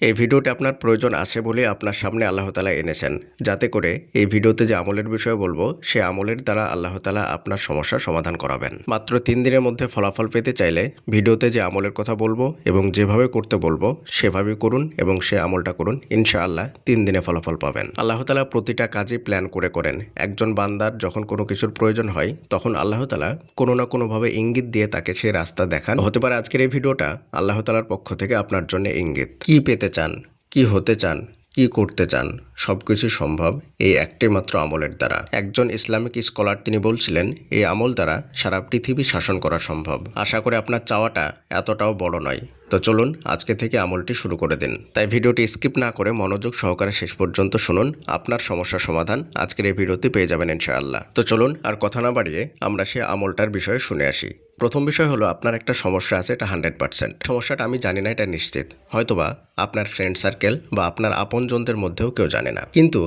এই ভিডিওটি আপনার প্রয়োজন আছে বলে আপনার সামনে আল্লাহ তাআলা এনেছেন, যাতে করে এই ভিডিওতে যে আমলের বিষয়ে বলবো সে আমলের দ্বারা আল্লাহ তাআলা আপনার সমস্যার সমাধান করাবেন। মাত্র 3 দিনের মধ্যে ফলাফল পেতে চাইলে ভিডিওতে যে আমলের কথা বলবো এবং যেভাবে করতে বলবো সেভাবেই করুন এবং সে আমলটা করুন, ইনশাআল্লাহ 3 দিনে ফলাফল পাবেন। আল্লাহ তাআলা প্রতিটা কাজই প্ল্যান করে করেন। একজন বান্দার যখন কোনো কিছুর প্রয়োজন হয় তখন আল্লাহ তাআলা কোনো না কোনোভাবে ইঙ্গিত দিয়ে তাকে সেই রাস্তা দেখান। হতে পারে আজকের এই ভিডিওটা আল্লাহ তাআলার পক্ষ থেকে আপনার জন্য ইঙ্গিত। কি পেতে চান, কি হতে চান, কি করতে চান, সবকিছু সম্ভব এই একটি মাত্র আমলের দ্বারা। একজন ইসলামিক স্কলার তিনি বলছিলেন এই আমল দ্বারা সারা পৃথিবী শাসন করা সম্ভব। আশা করি আপনার চাওয়াটা এতটাও বড় নয়। তো চলুন আজকে থেকে আমলটি শুরু করে দিন। তাই ভিডিওটি স্কিপ না করে মনোযোগ সহকারে শেষ পর্যন্ত শুনুন, আপনার সমস্যার সমাধান আজকের এই ভিডিওতে পেয়ে যাবেন ইনশাআল্লাহ। তো চলুন আর কথা না বাড়িয়ে আমরা সেই আমলটার বিষয়ে শুনে আসি। প্রথম বিষয় হলো আপনার একটা সমস্যা আছে, এটা 100%। সমস্যাটা আমি জানি না, এটা নিশ্চিত। হয়তোবা আপনার ফ্রেন্ড সার্কেল বা আপনার আপনজনদের মধ্যেও কেউ জানে না, কিন্তু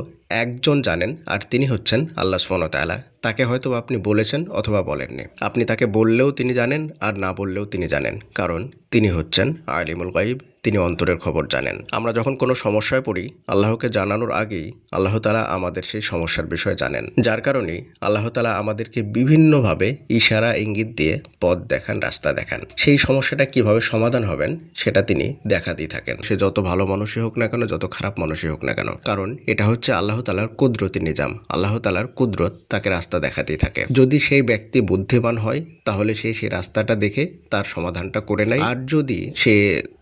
একজন জানেন, আর তিনি হচ্ছেন আল্লাহ সুবহানাহু ওয়া তাআলা। তাকে হয়তো আপনি বলেছেন অথবা বলেননি। আপনি তাকে বললেও তিনি জানেন আর না বললেও তিনি জানেন, কারণ তিনি হচ্ছেন আলিমুল গায়ব, তিনি অন্তরের খবর জানেন। আমরা যখন কোনো সমস্যায় পড়ি আল্লাহকে জানানোর আগেই আল্লাহ তাআলা আমাদের সেই সমস্যার বিষয়ে জানেন, যার কারণেই আল্লাহ তাআলা আমাদেরকে বিভিন্নভাবে ইশারা ইঙ্গিত দিয়ে পথ দেখান, রাস্তা দেখান। সেই সমস্যাটা কিভাবে সমাধান হবেন সেটা তিনি দেখা দিয়ে থাকেন, সে যত ভালো মানুষই হোক না কেন, যত খারাপ মানুষই হোক না কেন, কারণ এটা হচ্ছে আল্লাহ তাআলার কুদরতি নিজাম। আল্লাহ তাআলার কুদরত তাকে রাস্তা দেখাতেই থাকে। যদি সেই ব্যক্তি বুদ্ধিমান হয় তাহলে সে সেই রাস্তাটা দেখে তার সমাধানটা করে নেয়, আর যদি সে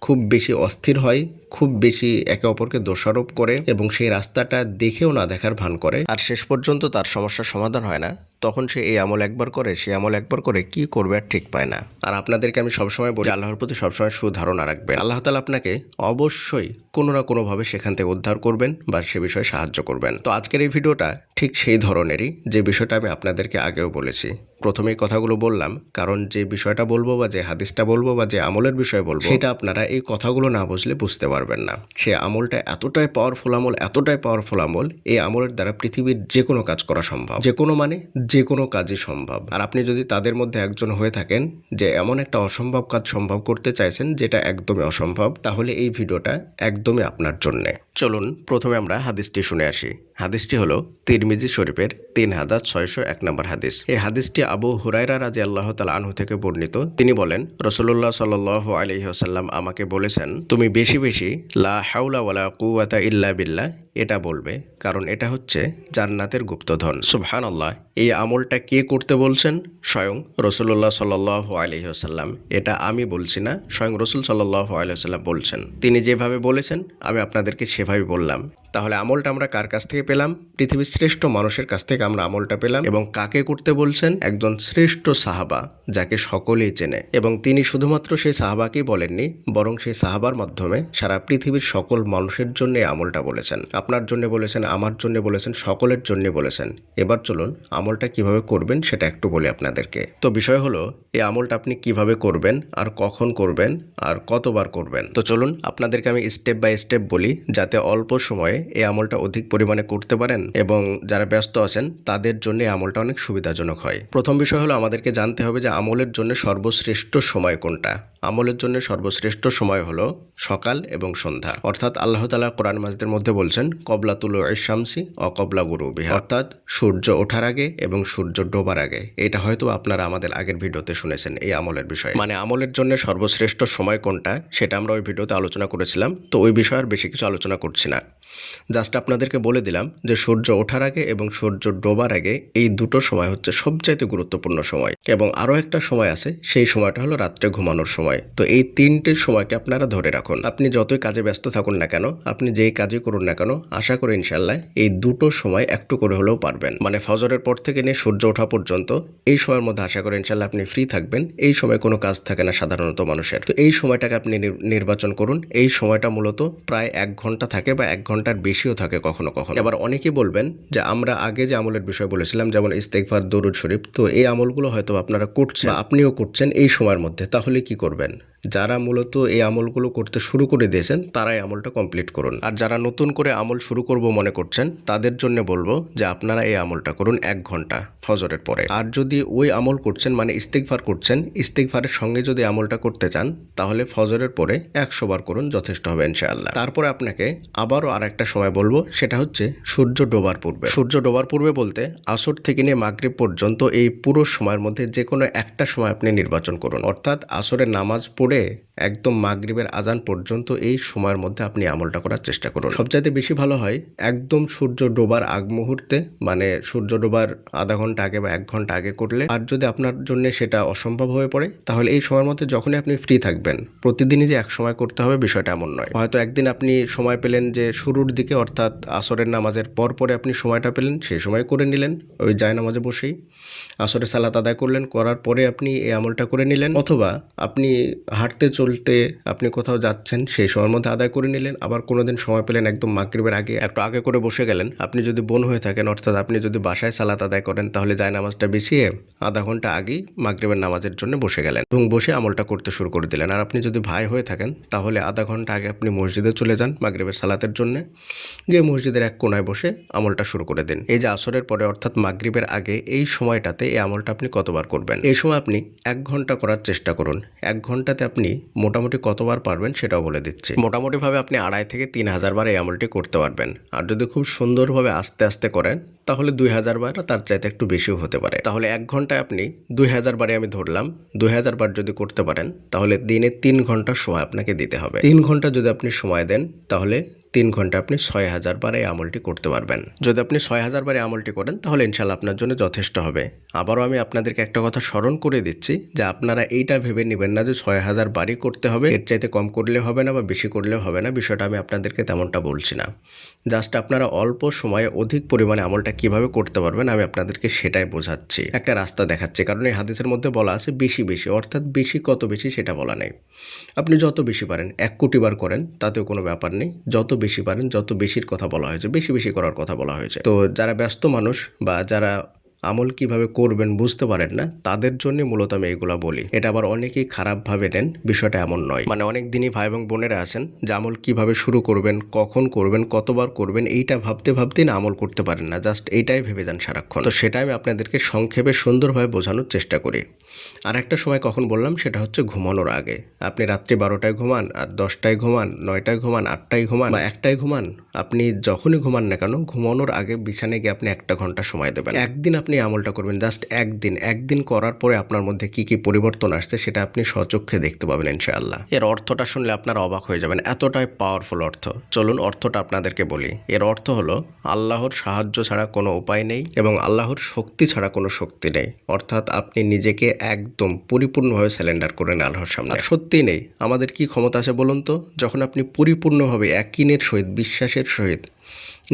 খুব বেশি অস্থির হয়, খুব বেশি একে অপরকে দোষারোপ করে এবং সেই রাস্তাটা দেখেও না দেখার ভান করে, আর শেষ পর্যন্ত তার সমস্যার সমাধান হয় না, তখন সে এই আমল একবার করে, সে আমল একবার করে, কি করবে আর ঠিক পায় না। আর আপনাদেরকে আমি সবসময় বলি, আল্লাহর প্রতি সবসময় সুধারণা রাখবেন। আল্লাহ তাআলা আপনাকে অবশ্যই কোনো না কোনোভাবে সেখান থেকে উদ্ধার করবেন বা সে বিষয়ে সাহায্য করবেন। তো আজকের এই ভিডিওটা ঠিক সেই ধরনেরই, যে বিষয়টা আমি আপনাদেরকে আগেও বলেছি। প্রথমেই কথাগুলো বললাম কারণ যে বিষয়টা বলবো বা যে হাদিসটা বলবো বা যে আমলের বিষয়ে বলবো, সেটা আপনারা এই কথাগুলো না বুঝলে বুঝতে পারবেন না। সে আমলটা এতটাই পাওয়ারফুল আমল, এতটাই পাওয়ারফুল আমল, এই আমলের দ্বারা পৃথিবীর যে কোনো কাজ করা সম্ভব। যে কোনো মানে যে কোনো কাজই সম্ভব। আর আপনি যদি তাদের মধ্যে একজন হয়ে থাকেন যে এমন একটা অসম্ভব কাজ সম্ভব করতে চাইছেন যেটা একদমই অসম্ভব, তাহলে এই ভিডিওটা একদমই আপনার জন্যে। চলুন প্রথমে আমরা হাদিসটি শুনে আসি। হাদিসটি হলো তিরমিজি শরীফের 3601 নম্বর হাদিস। এই হাদিসটি আবু হুরায়রা রাদিয়াল্লাহু তাআলা আনহু থেকে বর্ণিত। তিনি বলেন, রাসূলুল্লাহ সাল্লাল্লাহু আলাইহি ওয়াসাল্লাম আমাকে বলেছেন, তুমি বেশি বেশি লা হাওলা ওয়ালা কুওয়াতা ইল্লা বিল্লাহ এটা বলবে, কারণ এটা হচ্ছে জান্নাতের গুপ্তধন। সুবহানাল্লাহ। এই আমলটা কে করতে বলছেন? স্বয়ং রাসূলুল্লাহ সাল্লাল্লাহু আলাইহি ওয়াসাল্লাম। এটা আমি বলছি না, স্বয়ং রাসূল সাল্লাল্লাহু আলাইহি ওয়াসাল্লাম বলছেন। তিনি যেভাবে বলেছেন আমি আপনাদেরকে সেভাবে বললাম। তাহলে আমলটা আমরা কার কাছ থেকে পেলাম? পৃথিবীর শ্রেষ্ঠ মানুষের কাছ থেকে আমরা আমলটা পেলাম। এবং কাকে করতে বলছেন? একজন শ্রেষ্ঠ সাহাবা, যাকে সকলেই চেনে। এবং তিনি শুধুমাত্র সেই সাহাবাকেই বলেননি, বরং সেই সাহাবার মাধ্যমে সারা পৃথিবীর সকল মানুষের জন্য এই আমলটা বলেছেন। আপনার জন্য বলেছেন, আমার জন্য বলেছেন, সকলের জন্য বলেছেন। এবার চলুন আমলটা কিভাবে করবেন সেটা একটু বলি আপনাদেরকে। তো বিষয় হলো এই আমলটা আপনি কিভাবে করবেন, আর কখন করবেন, আর কতবার করবেন। তো চলুন আপনাদেরকে আমি স্টেপ বাই স্টেপ বলি, যাতে অল্প সময়ে এই আমলটা অধিক পরিমাণে করতে পারেন এবং যারা ব্যস্ত আছেন তাদের জন্য এই আমলটা অনেক সুবিধাজনক হয়। প্রথম বিষয় হলো আমাদেরকে জানতে হবে যে আমলের জন্য সর্বশ্রেষ্ঠ সময় কোনটা। আমলের জন্য সর্বশ্রেষ্ঠ সময় হলো সকাল এবং সন্ধ্যা। অর্থাৎ আল্লাহ তাআলা কোরআন মাজিদের মধ্যে বলছেন কবলা তুলুইশ শামসি ও কবলা গুরুবিহা, অর্থাৎ সূর্য ওঠার আগে এবং সূর্য ডোবার আগে। এটা হয়তো আপনারা আমাদের আগের ভিডিওতে শুনেছেন এই আমলের বিষয়ে। মানে আমলের জন্য সর্বশ্রেষ্ঠ সময় কোনটা সেটা আমরা ওই ভিডিওতে আলোচনা করেছিলাম, তো ওই বিষয়ে আর বেশি কিছু আলোচনা করছি না। জাস্ট আপনাদেরকে বলে দিলাম যে সূর্য ওঠার আগে এবং সূর্য ডোবার আগে এই দুটো সময় হচ্ছে সবচাইতে গুরুত্বপূর্ণ সময়। এবং আরও একটা সময় আছে, সেই সময়টা হলো রাত্রে ঘুমানোর সময়। তো এই তিনটে সময়কে আপনারা ধরে রাখুন। আপনি যতই কাজে ব্যস্ত থাকুন না কেন, আপনি যেই কাজই করুন না কেন, আশা করি ইনশাল্লাহ এই দুটো সময় একটু করে হলেও পারবেন। মানে ফজরের পর থেকে নিয়ে সূর্য ওঠা পর্যন্ত এই সময়ের মধ্যে আশা করি ইনশাল্লাহ আপনি ফ্রি থাকবেন। এই সময় কোনো কাজ থাকে না সাধারণত মানুষের। তো এই সময়টাকে আপনি নির্বাচন করুন। এই সময়টা মূলত প্রায় 1 ঘন্টা থাকে বা 1 ঘন্টার বেশিও থাকে কখনো কখনো। এবার অনেকেই বলবেন যে আমরা আগে যে আমলের বিষয় বলেছিলাম, যেমন ইস্তেগফার, দরুদ শরীফ, তো এই আমলগুলো হয়তো আপনারা করছেন বা আপনিও করছেন এই সময়ের মধ্যে, তাহলে কি করবেন? যারা মূলত এই আমলগুলো করতে শুরু করে দিয়েছেন তারাই আমলটা কমপ্লিট করুন। আর যারা নতুন করে আমল শুরু করব মনে করছেন তাদের জন্য বলবো যে আপনারা এই আমলটা করুন 1 ঘন্টা ফজরের পরে। আর যদি ওই আমল করছেন মানে ইস্তিগফার করছেন, ইস্তিগফারের সঙ্গে যদি আমলটা করতে চান তাহলে ফজরের পরে 100 বার করুন, যথেষ্ট হবে ইনশাআল্লাহ। তারপরে আপনাকে আবারও আর একটা সময় বলবো, সেটা হচ্ছে সূর্য ডোবার পূর্বে। সূর্য ডোবার পূর্বে বলতে আসর থেকে নিয়ে মাগরিব পর্যন্ত এই পুরো সময়ের মধ্যে যে কোনো একটা সময় আপনি নির্বাচন করুন, অর্থাৎ আসরের নামাজ পড়ে একদম মাগরিবের আজান পর্যন্ত এই সময়ের মধ্যে আপনি আমলটা করার চেষ্টা করুন। সবচাইতে বেশি ভালো হয় একদম সূর্য ডোবার আগ মুহূর্তে, মানে সূর্য ডোবার আধা ঘন্টা আগে বা 1 ঘন্টা আগে করলে। আর যদি আপনার জন্য সেটা অসম্ভব হয়ে পড়ে তাহলে এই সময়ের মধ্যে যখনই আপনি ফ্রি থাকবেন, প্রতিদিনই যে এক সময় করতে হবে বিষয়টা এমন নয়। হয়তো একদিন আপনি সময় পেলেন যে শুরুর দিকে, অর্থাৎ আসরের নামাজের পরে আপনি সময়টা পেলেন, সেই সময় করে নিলেন ওই জায়নামাজে বসেই। আসরের সালাত আদায় করলেন, করার পরে আপনি এই আমলটা করে নিলেন। অথবা আপনি হাঁটতে চলতে আপনি কোথাও যাচ্ছেন, সেই সময়ের মধ্যে আদায় করে নিলেন। আবার কোনোদিন সময় পেলেন একদম মাগরিবের আগে একটু আগে করে বসে গেলেন। আপনি যদি বোন হয়ে থাকেন, অর্থাৎ আপনি যদি বাসায় সালাত আদায় করেন, তাহলে জায়নামাজটা বিছিয়ে আধা ঘন্টা আগেই মাগরিবের নামাজের জন্য বসে গেলেন এবং বসে আমলটা করতে শুরু করে দিলেন। আর আপনি যদি ভাই হয়ে থাকেন তাহলে আধা ঘন্টা আগে আপনি মসজিদে চলে যান মাগরিবের সালাতের জন্য, গিয়ে মসজিদের এক কোনায় বসে আমলটা শুরু করে দিন। এই যে আসরের পরে অর্থাৎ মাগরিবের আগে এই সময়টাতে এই আমলটা আপনি কতবার করবেন? এই সময় আপনি 1 ঘন্টা করার চেষ্টা করুন। 1 ঘন্টাতে আপনি মোটামুটি কতবার পারবেন সেটাও বলে দিচ্ছি। মোটামুটিভাবে আপনি 2.5 থেকে 3,000 বার এই আমলটি করতে পারবেন। আর যদি খুব সুন্দরভাবে আস্তে আস্তে করেন তাহলে 2,000 বার, তার চাইতে একটু বেশিও হতে পারে। তাহলে 1 ঘন্টায় আপনি 2,000 বারে আমি ধরলাম, 2,000 বার যদি করতে পারেন তাহলে দিনে 3 ঘন্টা সময় আপনাকে দিতে হবে। 3 ঘন্টা যদি আপনি সময় দেন তাহলে 3 ঘন্টা আপনি 6,000 বার এই আমলটি করতে পারবেন। যদি আপনি 6,000 বার এই আমলটি করেন তাহলে ইনশাআল্লাহ আপনার জন্য যথেষ্ট হবে। আবারও আমি আপনাদেরকে একটা কথা স্মরণ করে দিচ্ছি যে আপনারা এইটা ভেবে নেবেন না যে 6,000 বারই করতে হবে, এর চাইতে কম করলে হবে না বা বেশি করলেও হবে না। বিষয়টা আমি আপনাদেরকে তেমনটা বলছি না। জাস্ট আপনারা অল্প সময়ে অধিক পরিমাণে আমলটা কিভাবে করতে পারবেন আমি আপনাদেরকে সেটাই বোঝাচ্ছি, একটা রাস্তা দেখাচ্ছি। কারণ এই হাদিসের মধ্যে বলা আছে বেশি বেশি, অর্থাৎ বেশি কত বেশি সেটা বলা নেই। আপনি যত বেশি পারেন 1 কোটি বার করেন, তাতেও কোনো ব্যাপার নেই। যত বেশি পারেন, যত বেশির কথা বলা হয়েছে, বেশি বেশি করার কথা বলা হয়েছে। তো যারা ব্যস্ত মানুষ বা যারা আমল কিভাবে করবেন বুঝতে পারেন না, তাদের জন্য মূলত আমি এইগুলা বলি। এটা আবার অনেকেই খারাপভাবে নেন, বিষয়টা এমন নয়। মানে অনেক দিনই ভাই এবং বোনেরা আছেন যে আমল কিভাবে শুরু করবেন, কখন করবেন, কতবার করবেন, এইটা ভাবতে ভাবতেই না আমল করতে পারেন না, জাস্ট এইটাই ভেবে যান সারাক্ষণ। তো সেটাই আমি আপনাদেরকে সংক্ষেপে সুন্দরভাবে বোঝানোর চেষ্টা করি। আর একটা সময় কখন বললাম, সেটা হচ্ছে ঘুমানোর আগে। আপনি রাত্রি 12টায় ঘুমান, আর 10টায় ঘুমান, 9টায় ঘুমান, 8টায় ঘুমান বা 1টায় ঘুমান, আপনি যখনই ঘুমান না কেন ঘুমানোর আগে বিছানায় গিয়ে আপনি 1 ঘন্টা সময় দেবেন। একদিন আপনি আমলটা করবেন, জাস্ট একদিন করার পরে আপনার মধ্যে কি কি পরিবর্তন আসছে সেটা আপনি স্বচক্ষে দেখতে পাবেন ইনশাআল্লাহ। এর অর্থটা শুনলে আপনারা অবাক হয়ে যাবেন, এতটাই পাওয়ারফুল অর্থ। চলুন অর্থটা আপনাদেরকে বলি। এর অর্থ হলো আল্লাহর সাহায্য ছাড়া কোনো উপায় নেই এবং আল্লাহর শক্তি ছাড়া কোনো শক্তি নেই। অর্থাৎ আপনি নিজেকে একদম পরিপূর্ণভাবে স্যালেন্ডার করেন আল্লাহর সামনে। আর সত্যি নেই, আমাদের কি ক্ষমতা আছে বলুন তো? যখন আপনি পরিপূর্ণভাবে ইয়াকিনের সহিত, বিশ্বাসের সহিত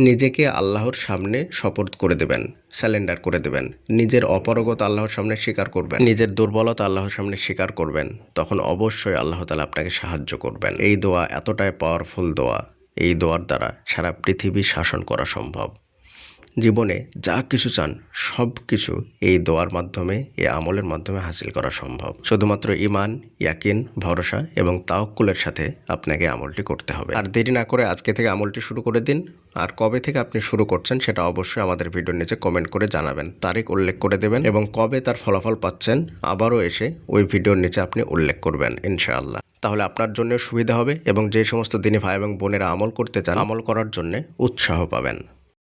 নিজেকে আল্লাহর সামনে শপথ করে দেবেন, স্যালেন্ডার করে দেবেন, নিজের অপারগতা আল্লাহর সামনে স্বীকার করবেন, নিজের দুর্বলতা আল্লাহর সামনে স্বীকার করবেন, তখন অবশ্যই আল্লাহ তাআলা আপনাকে সাহায্য করবেন। এই দোয়া এতটাই পাওয়ারফুল দোয়া, এই দোয়ার দ্বারা সারা পৃথিবী শাসন করা সম্ভব। জীবনে যা কিছু চান সব কিছু এই দোয়ার মাধ্যমে, এই আমলের মাধ্যমে হাসিল করা সম্ভব। শুধুমাত্র ঈমান, ইয়াকিন, ভরসা এবং তাওয়াক্কুলের সাথে আপনাকে আমলটি করতে হবে। আর দেরি না করে আজকে থেকে আমলটি শুরু করে দিন। আর কবে থেকে আপনি শুরু করছেন সেটা অবশ্যই আমাদের ভিডিওর নিচে কমেন্ট করে জানাবেন, তারিখ উল্লেখ করে দেবেন এবং কবে তার ফলাফল পাচ্ছেন আবারও এসে ওই ভিডিওর নিচে আপনি উল্লেখ করবেন ইনশাআল্লাহ। তাহলে আপনার জন্য সুবিধা হবে এবং যে সমস্ত দিনী ভাই এবং বোনেরা আমল করতে চান, আমল করার জন্য উৎসাহ পাবেন।